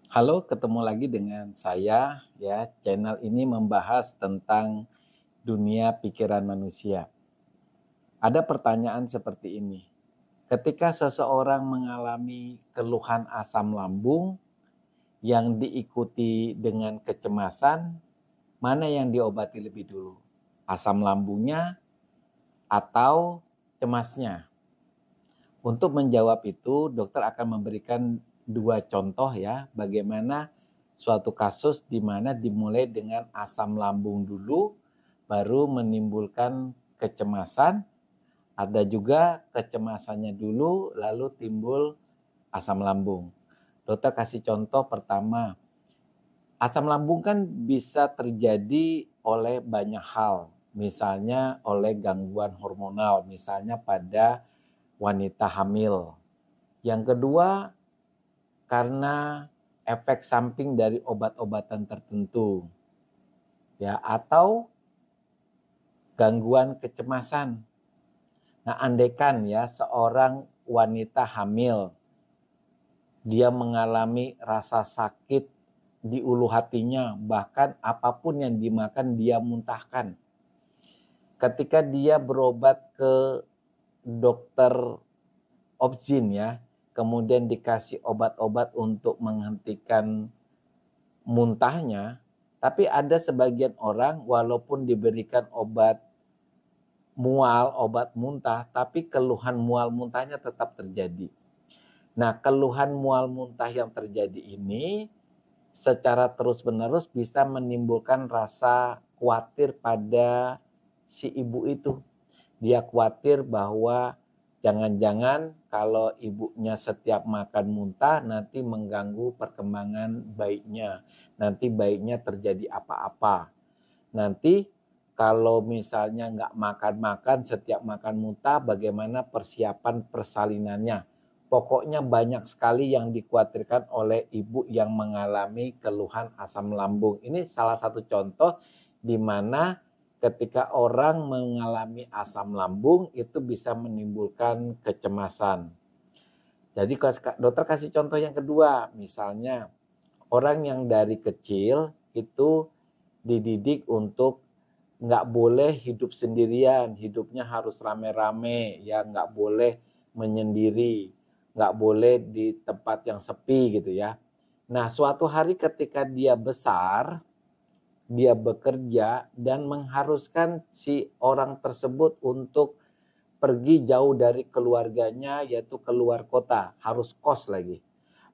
Halo, ketemu lagi dengan saya ya. Channel ini membahas tentang dunia pikiran manusia. Ada pertanyaan seperti ini. Ketika seseorang mengalami keluhan asam lambung yang diikuti dengan kecemasan, mana yang diobati lebih dulu? Asam lambungnya atau cemasnya? Untuk menjawab itu, dokter akan memberikan dua contoh ya, bagaimana suatu kasus di mana dimulai dengan asam lambung dulu, baru menimbulkan kecemasan, ada juga kecemasannya dulu, lalu timbul asam lambung. Dokter kasih contoh pertama, asam lambung kan bisa terjadi oleh banyak hal, misalnya oleh gangguan hormonal, misalnya pada wanita hamil. Yang kedua, karena efek samping dari obat-obatan tertentu, ya, atau gangguan kecemasan. Nah, andaikan ya seorang wanita hamil, dia mengalami rasa sakit di ulu hatinya, bahkan apapun yang dimakan dia muntahkan. Ketika dia berobat ke dokter Obzin ya, kemudian dikasih obat-obat untuk menghentikan muntahnya, tapi ada sebagian orang walaupun diberikan obat mual, obat muntah, tapi keluhan mual muntahnya tetap terjadi. Nah, keluhan mual muntah yang terjadi ini secara terus-menerus bisa menimbulkan rasa khawatir pada si ibu itu. Dia khawatir bahwa jangan-jangan kalau ibunya setiap makan muntah nanti mengganggu perkembangan bayinya. Nanti bayinya terjadi apa-apa. Nanti kalau misalnya nggak makan-makan setiap makan muntah, bagaimana persiapan persalinannya. Pokoknya banyak sekali yang dikhawatirkan oleh ibu yang mengalami keluhan asam lambung. Ini salah satu contoh di mana ketika orang mengalami asam lambung itu bisa menimbulkan kecemasan. Jadi dokter kasih contoh yang kedua, misalnya orang yang dari kecil itu dididik untuk nggak boleh hidup sendirian, hidupnya harus rame-rame, ya nggak boleh menyendiri, nggak boleh di tempat yang sepi gitu ya. Nah, suatu hari ketika dia besar, dia bekerja dan mengharuskan si orang tersebut untuk pergi jauh dari keluarganya, yaitu keluar kota, harus kos lagi.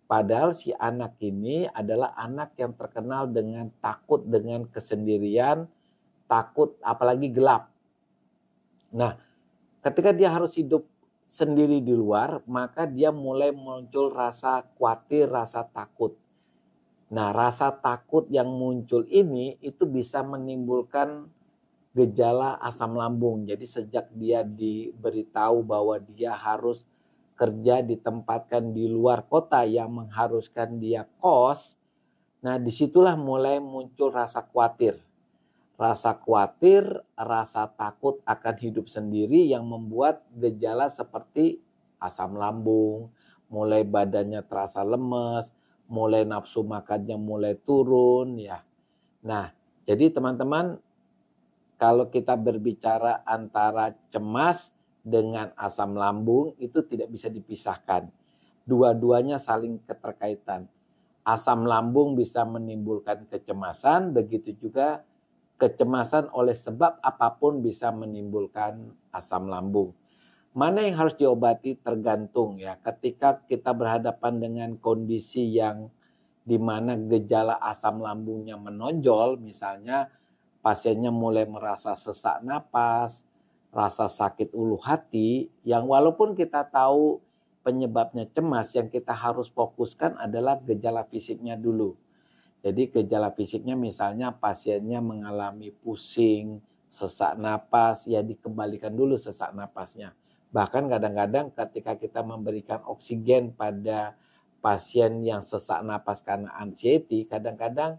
Padahal si anak ini adalah anak yang terkenal dengan takut dengan kesendirian, takut apalagi gelap. Nah, ketika dia harus hidup sendiri di luar, maka dia mulai muncul rasa khawatir, rasa takut. Nah, rasa takut yang muncul ini itu bisa menimbulkan gejala asam lambung. Jadi sejak dia diberitahu bahwa dia harus kerja ditempatkan di luar kota yang mengharuskan dia kos, nah disitulah mulai muncul rasa khawatir. Rasa khawatir, rasa takut akan hidup sendiri yang membuat gejala seperti asam lambung, mulai badannya terasa lemes, mulai nafsu makannya mulai turun ya. Nah, jadi teman-teman, kalau kita berbicara antara cemas dengan asam lambung itu tidak bisa dipisahkan. Dua-duanya saling keterkaitan. Asam lambung bisa menimbulkan kecemasan, begitu juga kecemasan oleh sebab apapun bisa menimbulkan asam lambung. Mana yang harus diobati tergantung ya. Ketika kita berhadapan dengan kondisi yang di mana gejala asam lambungnya menonjol, misalnya pasiennya mulai merasa sesak napas, rasa sakit ulu hati, yang walaupun kita tahu penyebabnya cemas, yang kita harus fokuskan adalah gejala fisiknya dulu. Jadi gejala fisiknya misalnya pasiennya mengalami pusing, sesak napas, ya dikembalikan dulu sesak napasnya. Bahkan kadang-kadang ketika kita memberikan oksigen pada pasien yang sesak napas karena anxiety, kadang-kadang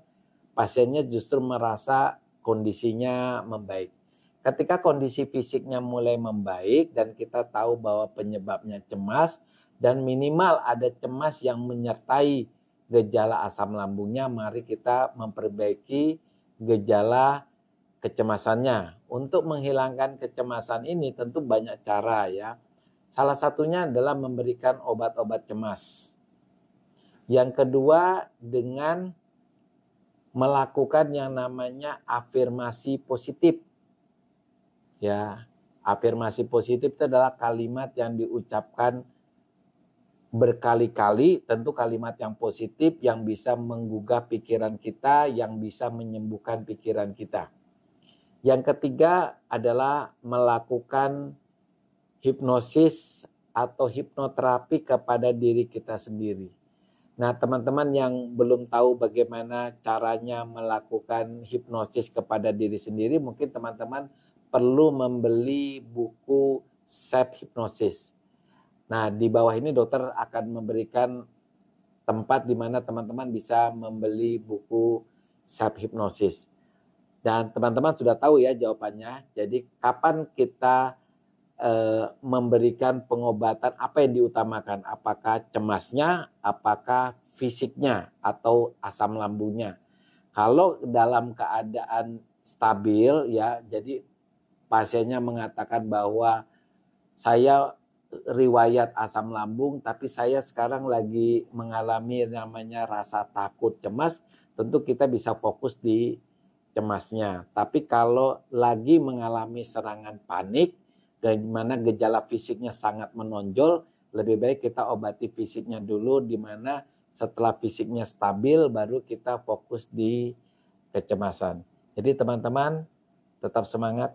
pasiennya justru merasa kondisinya membaik. Ketika kondisi fisiknya mulai membaik dan kita tahu bahwa penyebabnya cemas dan minimal ada cemas yang menyertai gejala asam lambungnya, mari kita memperbaiki gejala kecemasannya. Untuk menghilangkan kecemasan ini tentu banyak cara ya. Salah satunya adalah memberikan obat-obat cemas. Yang kedua dengan melakukan yang namanya afirmasi positif. Ya, afirmasi positif itu adalah kalimat yang diucapkan berkali-kali, tentu kalimat yang positif yang bisa menggugah pikiran kita, yang bisa menyembuhkan pikiran kita. Yang ketiga adalah melakukan hipnosis atau hipnoterapi kepada diri kita sendiri. Nah, teman-teman yang belum tahu bagaimana caranya melakukan hipnosis kepada diri sendiri, mungkin teman-teman perlu membeli buku Self Hypnosis. Nah, di bawah ini dokter akan memberikan tempat di mana teman-teman bisa membeli buku Self Hypnosis. Dan teman-teman sudah tahu ya jawabannya. Jadi kapan kita memberikan pengobatan, apa yang diutamakan? Apakah cemasnya, apakah fisiknya, atau asam lambungnya? Kalau dalam keadaan stabil ya, jadi pasiennya mengatakan bahwa saya riwayat asam lambung, tapi saya sekarang lagi mengalami namanya rasa takut, cemas, tentu kita bisa fokus di cemasnya. Tapi kalau lagi mengalami serangan panik, di mana gejala fisiknya sangat menonjol, lebih baik kita obati fisiknya dulu, di mana setelah fisiknya stabil, baru kita fokus di kecemasan. Jadi teman-teman tetap semangat.